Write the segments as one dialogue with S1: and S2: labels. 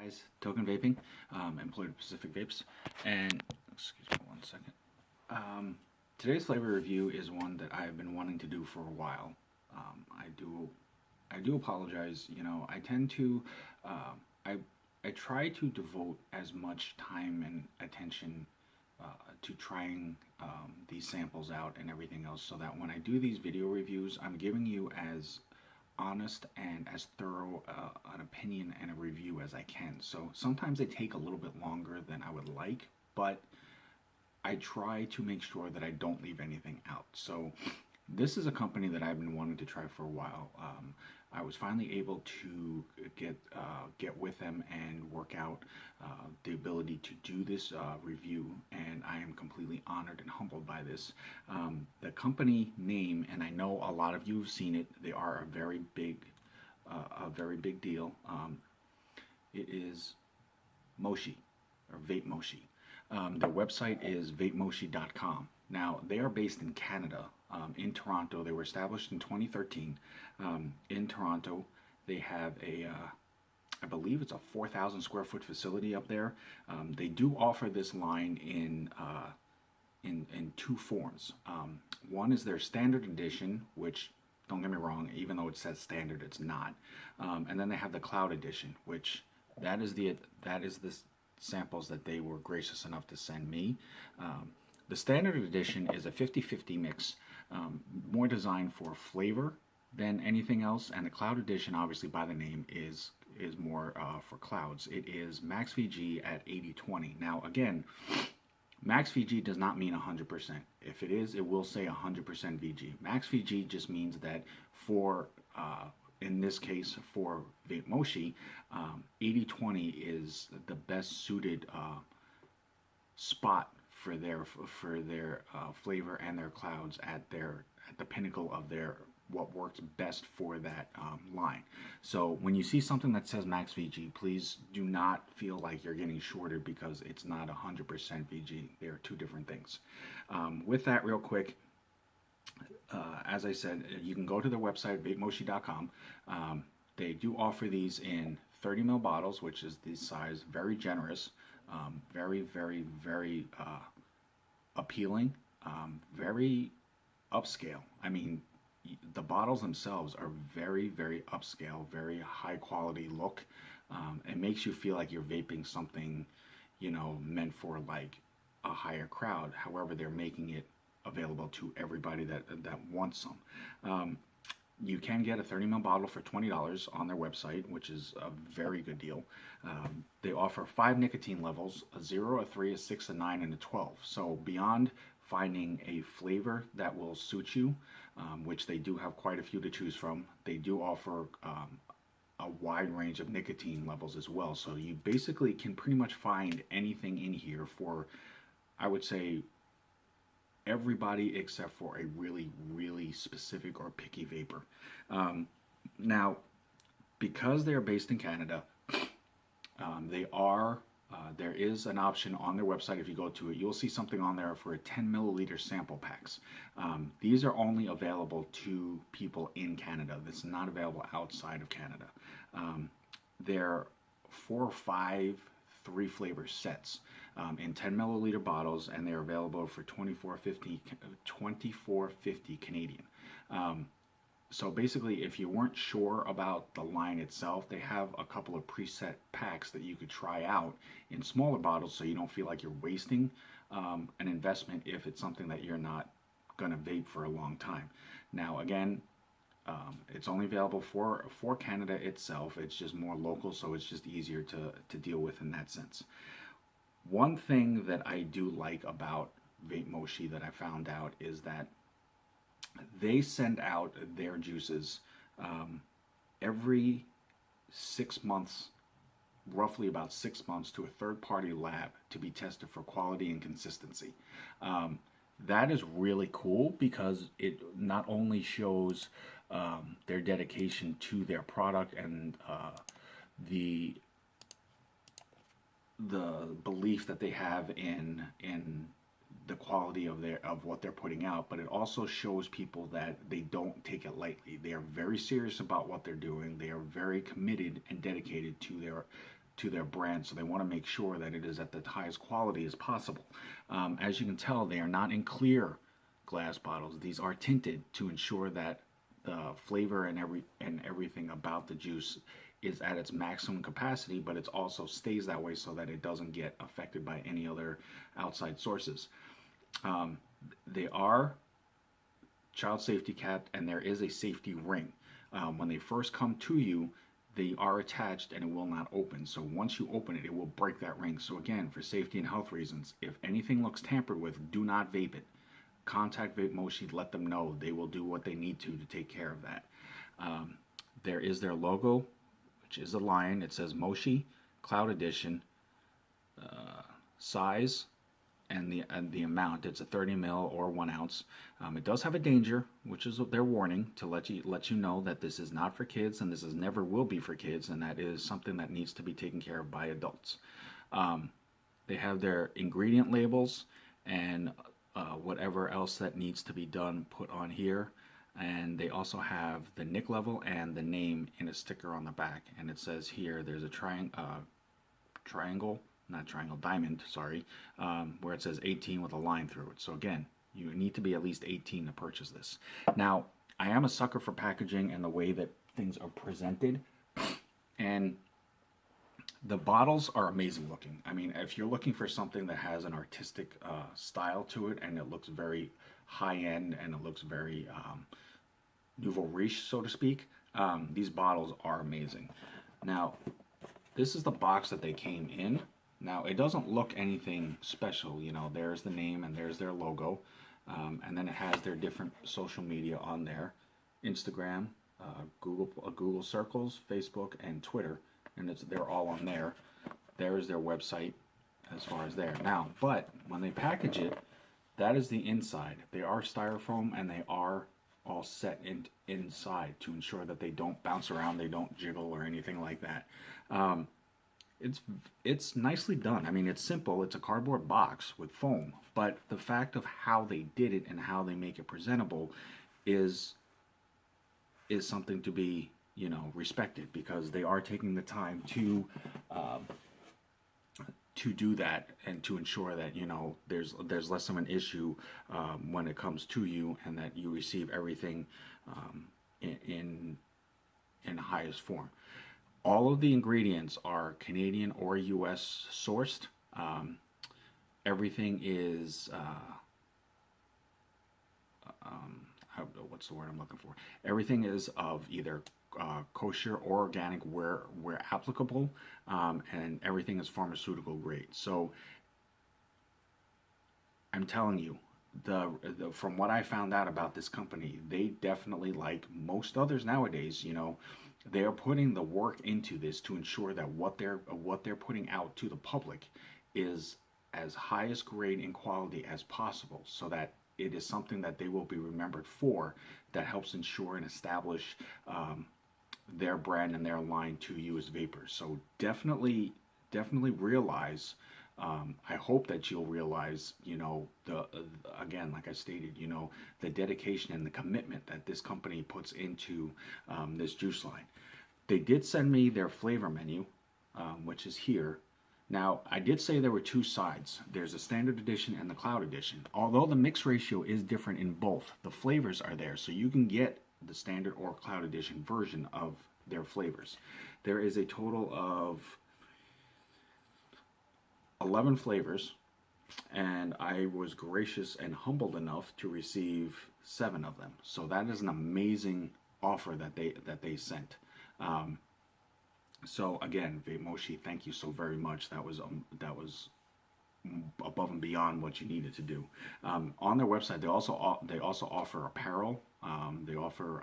S1: Guys, Token Vaping, employed at Pacific Vapes, and excuse me one second. Today's flavor review is one that I've been wanting to do for a while. I do apologize. You know, I tend to, I try to devote as much time and attention to trying these samples out and everything else, so that when I do these video reviews, I'm giving you as honest and as thorough an opinion and a review as I can. So sometimes they take a little bit longer than I would like, but I try to make sure that I don't leave anything out. So this is a company that I've been wanting to try for a while. I was finally able to get with them and work out the ability to do this review, and I am completely honored and humbled by this. The company name, and I know a lot of you have seen it. They are a very big deal. It is Moshi, or Vape Moshi. Their website is vapemoshi.com. Now, they are based in Canada, in Toronto. They were established in 2013 in Toronto. They have I believe it's a 4,000 square foot facility up there. They do offer this line in two forms. One is their standard edition, which, don't get me wrong, even though it says standard, it's not. And then they have the cloud edition, which that is the samples that they were gracious enough to send me. The standard edition is a 50-50 mix, more designed for flavor than anything else, and the cloud edition, obviously by the name, is more for clouds. It is max VG at 80/20. Now again, max VG does not mean 100%. If it is, it will say 100% VG. Max VG just means that for in this case, for Vape Moshi, 80/20 is the best suited spot for their flavor and their clouds at the pinnacle of their what works best for that line. So when you see something that says max VG, please do not feel like you're getting shorted because it's not 100% VG. They are two different things. With that, real quick, as I said, you can go to their website, vapemoshi.com. They do offer these in 30 ml bottles, which is the size, very generous, very appealing, very upscale. I mean, the bottles themselves are very upscale, very high quality look. It makes you feel like you're vaping something, you know, meant for like a higher crowd. However, they're making it available to everybody that wants some. You can get a 30 ml bottle for $20 on their website, which is a very good deal. They offer 5 nicotine levels: a 0, a 3, a 6, a 9, and a 12. So beyond finding a flavor that will suit you, which they do have quite a few to choose from, they do offer a wide range of nicotine levels as well. So you basically can pretty much find anything in here for, I would say, everybody except for a really specific or picky vapor. Now, because they are based in Canada, there is an option on their website. If you go to it, you'll see something on there for 10 milliliter sample packs. These are only available to people in Canada. This is not available outside of Canada. They're 4 or 5 3 flavor sets in 10 milliliter bottles, and they're available for $24.50 Canadian. So basically, if you weren't sure about the line itself, they have a couple of preset packs that you could try out in smaller bottles, so you don't feel like you're wasting an investment if it's something that you're not going to vape for a long time. Now again, it's only available for Canada itself. It's just more local, so it's just easier to deal with in that sense. One thing that I do like about Vape Moshi that I found out is that they send out their juices every 6 months, roughly about 6 months, to a third-party lab to be tested for quality and consistency. That is really cool because it not only shows their dedication to their product and the belief that they have in the quality of what they're putting out, but it also shows people that they don't take it lightly. They are very serious about what they're doing. They are very committed and dedicated to to their brand, so they want to make sure that it is at the highest quality as possible. As you can tell, they are not in clear glass bottles. These are tinted to ensure that the flavor and everything about the juice is at its maximum capacity, but it also stays that way so that it doesn't get affected by any other outside sources. They are child safety capped, and there is a safety ring. When they first come to you, they are attached and it will not open. So once you open it, it will break that ring. So again, for safety and health reasons, if anything looks tampered with, do not vape it. Contact Vape Moshi, let them know. They will do what they need to take care of that. There is their logo, which is a lion. It says Moshi, Cloud Edition, size, and the amount. It's a 30 ml or 1 ounce. It does have a danger, which is their warning to let you know that this is not for kids, and this is never will be for kids, and that is something that needs to be taken care of by adults. They have their ingredient labels and whatever else that needs to be done put on here, and they also have the nick level and the name in a sticker on the back. And it says here there's a diamond, sorry, where it says 18 with a line through it. So again, you need to be at least 18 to purchase this. Now, I am a sucker for packaging and the way that things are presented, and the bottles are amazing looking. I mean, if you're looking for something that has an artistic style to it, and it looks very high-end, and it looks very nouveau riche, so to speak, these bottles are amazing. Now, this is the box that they came in. Now, it doesn't look anything special, you know, there's the name and there's their logo, and then it has their different social media on there, Instagram, Google Circles, Facebook, and Twitter, and they're all on there. There is their website as far as there. Now, but when they package it, that is the inside. They are styrofoam, and they are all set inside to ensure that they don't bounce around, they don't jiggle or anything like that. It's nicely done. I mean, it's simple. It's a cardboard box with foam, but the fact of how they did it and how they make it presentable is something to be, you know, respected, because they are taking the time to do that and to ensure that, you know, there's less of an issue when it comes to you, and that you receive everything in highest form. All of the ingredients are Canadian or U.S. sourced. Everything is, what's the word I'm looking for? Everything is of either kosher or organic where applicable, and everything is pharmaceutical grade. So I'm telling you, from what I found out about this company, they definitely, like most others nowadays, you know, they are putting the work into this to ensure that what they're putting out to the public is as highest grade in quality as possible, so that it is something that they will be remembered for, that helps ensure and establish their brand and their line to you as vapors. So definitely realize, I hope that you'll realize, you know, again, like I stated, you know, the dedication and the commitment that this company puts into this juice line. They did send me their flavor menu, which is here. Now, I did say there were two sides. There's a standard edition and the cloud edition. Although the mix ratio is different in both, the flavors are there, so you can get the standard or cloud edition version of their flavors. There is a total of 11 flavors, and I was gracious and humbled enough to receive 7 of them. So that is an amazing offer that they sent. So again, Vape Moshi, thank you so very much. That was above and beyond what you needed to do. On their website, they also offer apparel. They offer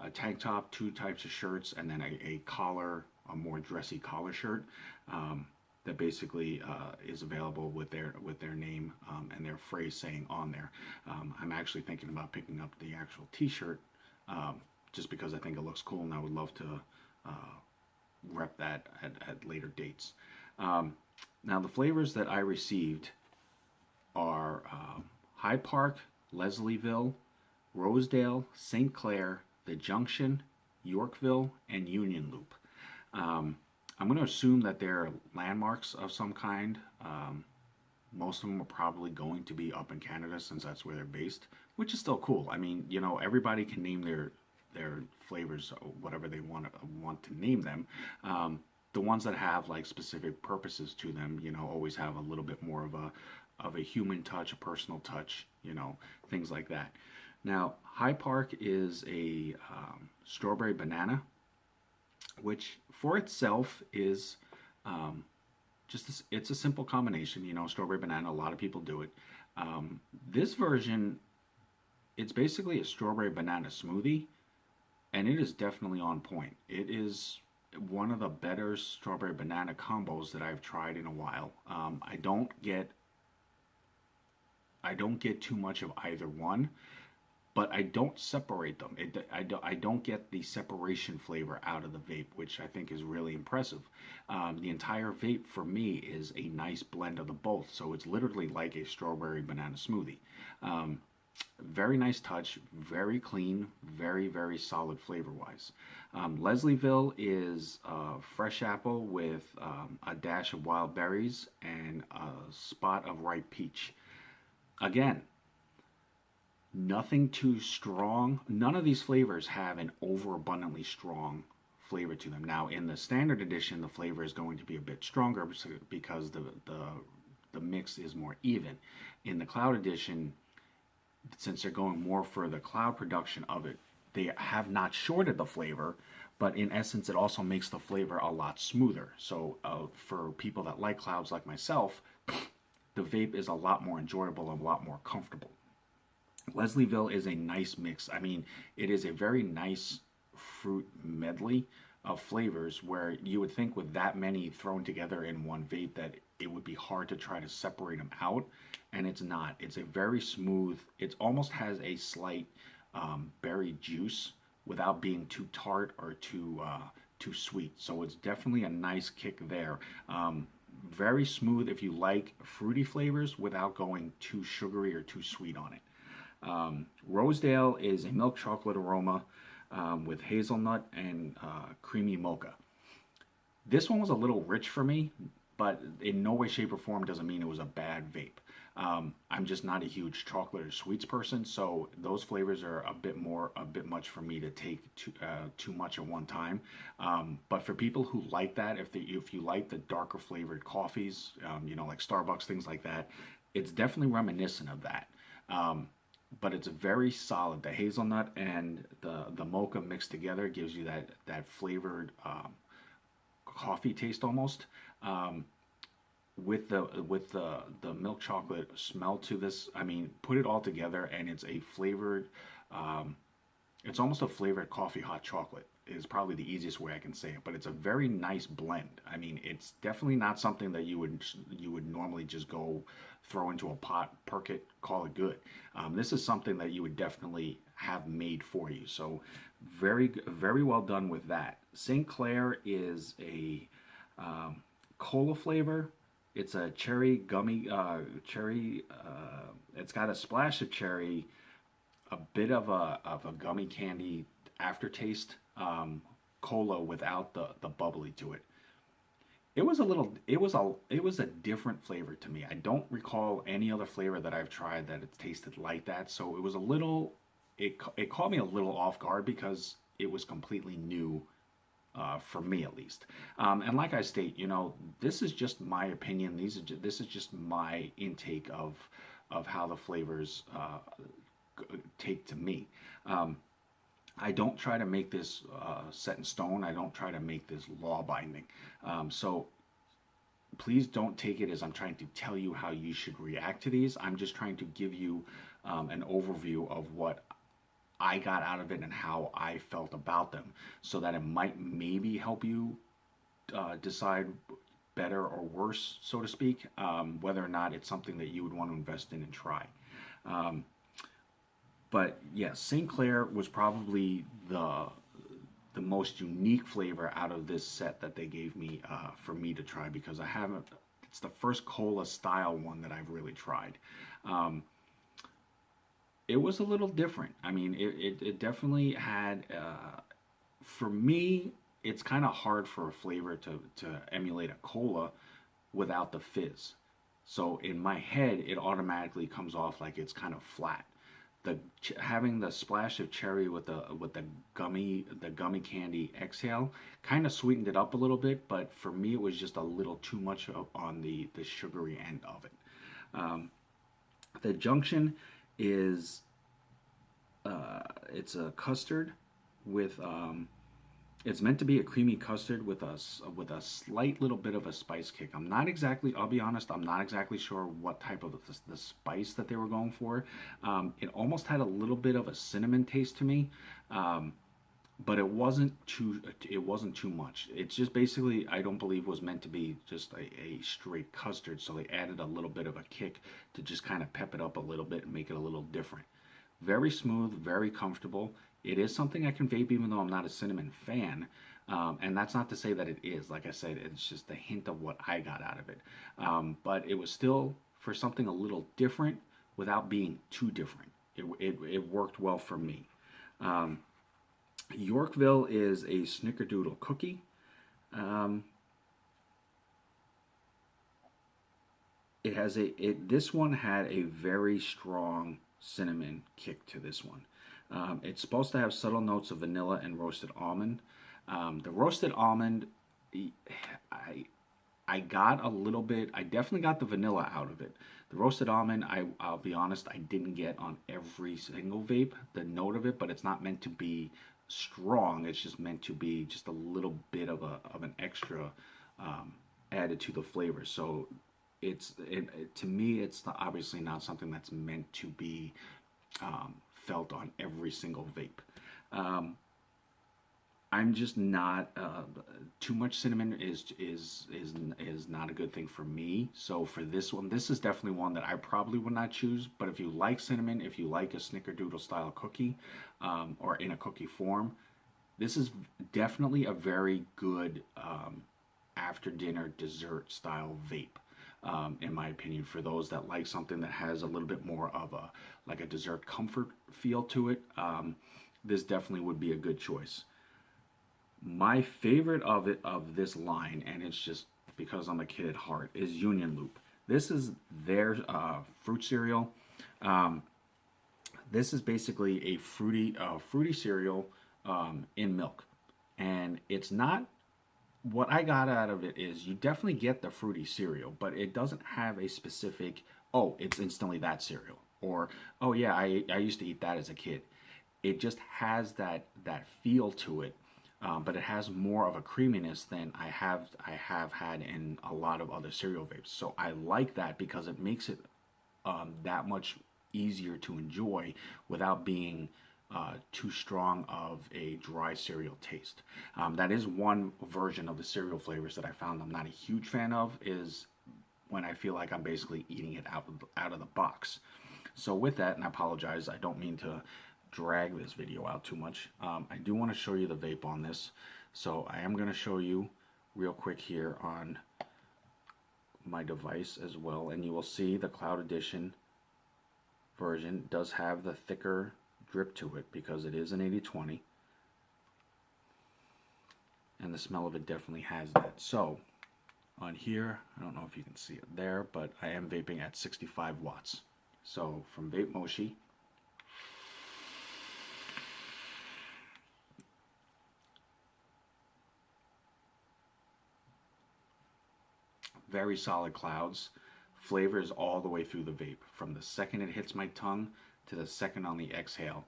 S1: a tank top, 2 types of shirts, and then a collar, a more dressy collar shirt. That basically is available with their name and their phrase saying on there. I'm actually thinking about picking up the actual T-shirt just because I think it looks cool, and I would love to rep that at later dates. Now, the flavors that I received are Hyde Park, Leslieville, Rosedale, St. Clair, the Junction, Yorkville, and Union Loop. I'm going to assume that they're landmarks of some kind. Most of them are probably going to be up in Canada since that's where they're based, which is still cool. I mean, you know, everybody can name their flavors whatever they want to name them. The ones that have like specific purposes to them, you know, always have a little bit more of a human touch, a personal touch, you know, things like that. Now, High Park is a strawberry banana, which for itself is um, it's a simple combination. You know, strawberry banana. A lot of people do it. This version, it's basically a strawberry banana smoothie, and it is definitely on point. It is one of the better strawberry banana combos that I've tried in a while. I don't get too much of either one, but I don't separate them. I don't get the separation flavor out of the vape, which I think is really impressive. The entire vape for me is a nice blend of the both, so it's literally like a strawberry banana smoothie. Um, Very nice touch, very clean, very solid flavor wise. Leslieville is fresh apple with a dash of wild berries and a spot of ripe peach. Again, nothing too strong. None of these flavors have an overabundantly strong flavor to them. Now, in the standard edition, the flavor is going to be a bit stronger because the mix is more even. In the cloud edition, since they're going more for the cloud production of it, they have not shorted the flavor, but in essence, it also makes the flavor a lot smoother. So, for people that like clouds like myself, the vape is a lot more enjoyable and a lot more comfortable. Leslieville is a nice mix. I mean, it is a very nice fruit medley of flavors where you would think with that many thrown together in one vape that it would be hard to try to separate them out, and it's not. It's a very smooth, it almost has a slight berry juice without being too tart or too sweet. So it's definitely a nice kick there. Very smooth if you like fruity flavors without going too sugary or too sweet on it. Rosedale is a milk chocolate aroma with hazelnut and creamy mocha. This one was a little rich for me, but in no way, shape, or form doesn't mean it was a bad vape. I'm just not a huge chocolate or sweets person, so those flavors are a bit much for me to take too much at one time. But for people who like that, if you like the darker flavored coffees, you know, like Starbucks, things like that, it's definitely reminiscent of that. But it's very solid. The hazelnut and the mocha mixed together gives you that flavored coffee taste almost. With the milk chocolate smell to this, I mean, put it all together and it's a flavored. It's almost a flavored coffee hot chocolate is probably the easiest way I can say it, but it's a very nice blend. I mean, it's definitely not something that you would normally just go throw into a pot, perk it, call it good. This is something that you would definitely have made for you. So very well done with that. St. Clair is a cola flavor. It's a cherry gummy cherry. It's got a splash of cherry, a bit of a gummy candy aftertaste, cola without the bubbly to it. It was a different flavor to me. I don't recall any other flavor that I've tried that it's tasted like that. So it was a little, it caught me a little off guard because it was completely new for me at least. And like I state, you know, this is just my opinion. This is just my intake of how the flavors take to me. I don't try to make this set in stone. I don't try to make this law binding. So please don't take it as I'm trying to tell you how you should react to these. I'm just trying to give you an overview of what I got out of it and how I felt about them, so that it might maybe help you decide better or worse, so to speak, whether or not it's something that you would want to invest in and try. But yes, St. Clair was probably the most unique flavor out of this set that they gave me for me to try, because I haven't. It's the first cola style one that I've really tried. It was a little different. I mean, it definitely had. For me, it's kind of hard for a flavor to emulate a cola without the fizz. So in my head, it automatically comes off like it's kind of flat. Having the splash of cherry with the gummy candy exhale kind of sweetened it up a little bit, but for me it was just a little too much on the sugary end of it. The Junction is it's a custard with it's meant to be a creamy custard with a slight little bit of a spice kick. I'm not exactly, I'll be honest, I'm not exactly sure what type of the spice that they were going for. It almost had a little bit of a cinnamon taste to me, but it wasn't too much. It's just basically, I don't believe was meant to be just a straight custard, so they added a little bit of a kick to just kind of pep it up a little bit and make it a little different. Very smooth, very comfortable. It is something I can vape even though I'm not a cinnamon fan. And that's not to say that it is. Like I said, it's just a hint of what I got out of it. But it was still for something a little different without being too different. It worked well for me. Yorkville is a Snickerdoodle Cookie. This one had a very strong cinnamon kick to this one. It's supposed to have subtle notes of vanilla and roasted almond. The roasted almond, I got a little bit. I definitely got the vanilla out of it. The roasted almond, I'll be honest, I didn't get on every single vape the note of it, but it's not meant to be strong. It's just meant to be just a little bit of an extra added to the flavor. So to me, it's obviously not something that's meant to be felt on every single vape. I'm just not too much cinnamon is not a good thing for me. So for this one, this is definitely one that I probably would not choose. But if you like cinnamon, if you like a snickerdoodle style cookie, or in a cookie form, this is definitely a very good after dinner dessert style vape. In my opinion, for those that like something that has a little bit more of a dessert comfort feel to it, this definitely would be a good choice. My favorite of this line, and it's just because I'm a kid at heart, is Union Loop. This is their fruit cereal. This is basically a fruity cereal in milk, and it's not. What I got out of it is you definitely get the fruity cereal, but it doesn't have a specific, oh, it's instantly that cereal, or oh yeah, I used to eat that as a kid. It just has that feel to it, but it has more of a creaminess than I have had in a lot of other cereal vapes. So I like that because it makes it that much easier to enjoy without being too strong of a dry cereal taste. That is one version of the cereal flavors that I found I'm not a huge fan of, is when I feel like I'm basically eating it out of the box. So with that, and I apologize, I don't mean to drag this video out too much. I do want to show you the vape on this. So I am going to show you real quick here on my device as well, and you will see the Cloud Edition version does have the thicker drip to it because it is an 80/20, and the smell of it definitely has that. So on here, I don't know if you can see it there, but I am vaping at 65 watts. So from Vape Moshi, very solid clouds, flavors all the way through the vape, from the second it hits my tongue to the second on the exhale.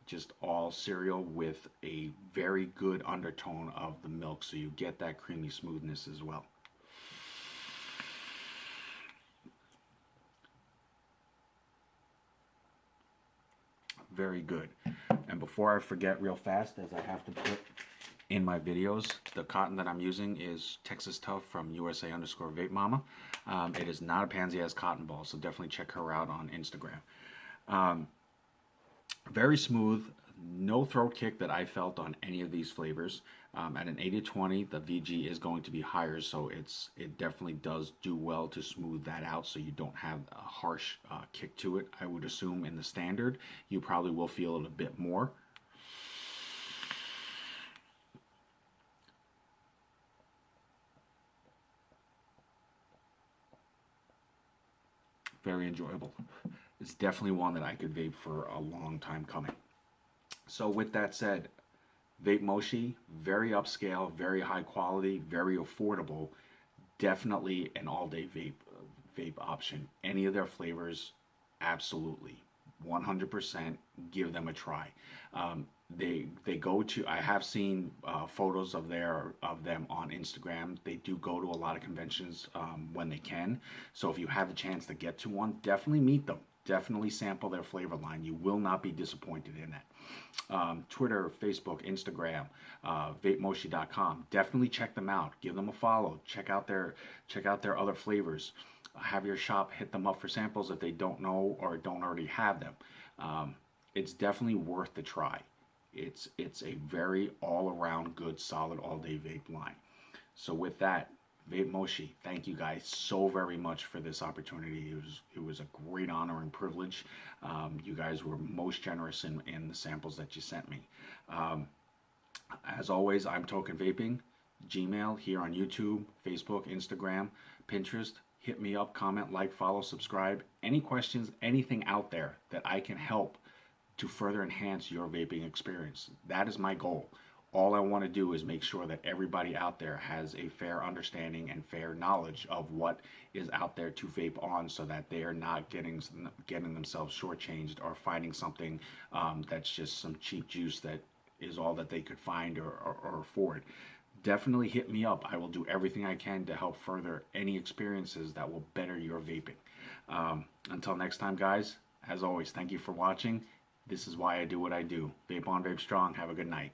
S1: Just all cereal with a very good undertone of the milk, so you get that creamy smoothness as well. Very good. And before I forget real fast, as I have to put in my videos, the cotton that I'm using is Texas Tough from USA_Vape Mama. It is not a pansy ass cotton ball, so definitely check her out on Instagram. Very smooth, no throat kick that I felt on any of these flavors. At an 80/20, the VG is going to be higher, so it definitely does do well to smooth that out, so you don't have a harsh kick to it. I would assume in the standard, you probably will feel it a bit more. very enjoyable. It's definitely one that I could vape for a long time coming. So with that said, Vape Moshi, very upscale, very high quality, very affordable. Definitely an all-day vape option. Any of their flavors, absolutely, 100%. Give them a try. They go to. I have seen photos of them on Instagram. They do go to a lot of conventions when they can. So if you have the chance to get to one, definitely meet them. Definitely sample their flavor line. You will not be disappointed in that. Twitter, Facebook, Instagram, vapemoshi.com. Definitely check them out. Give them a follow. Check out their other flavors. Have your shop hit them up for samples if they don't know or don't already have them. It's definitely worth the try. It's a very all-around good, solid all-day vape line. So with that, Vape Moshi, thank you guys so very much for this opportunity. It was a great honor and privilege. You guys were most generous in the samples that you sent me. As always, I'm Token Vaping. Gmail, here on YouTube, Facebook, Instagram, Pinterest. Hit me up, comment, like, follow, subscribe. Any questions, anything out there that I can help to further enhance your vaping experience. That is my goal. All I want to do is make sure that everybody out there has a fair understanding and fair knowledge of what is out there to vape on, so that they are not getting themselves shortchanged or finding something that's just some cheap juice that is all that they could find or afford. Definitely hit me up. I will do everything I can to help further any experiences that will better your vaping. Until next time, guys, as always, thank you for watching. This is why I do what I do. Vape on, vape strong. Have a good night.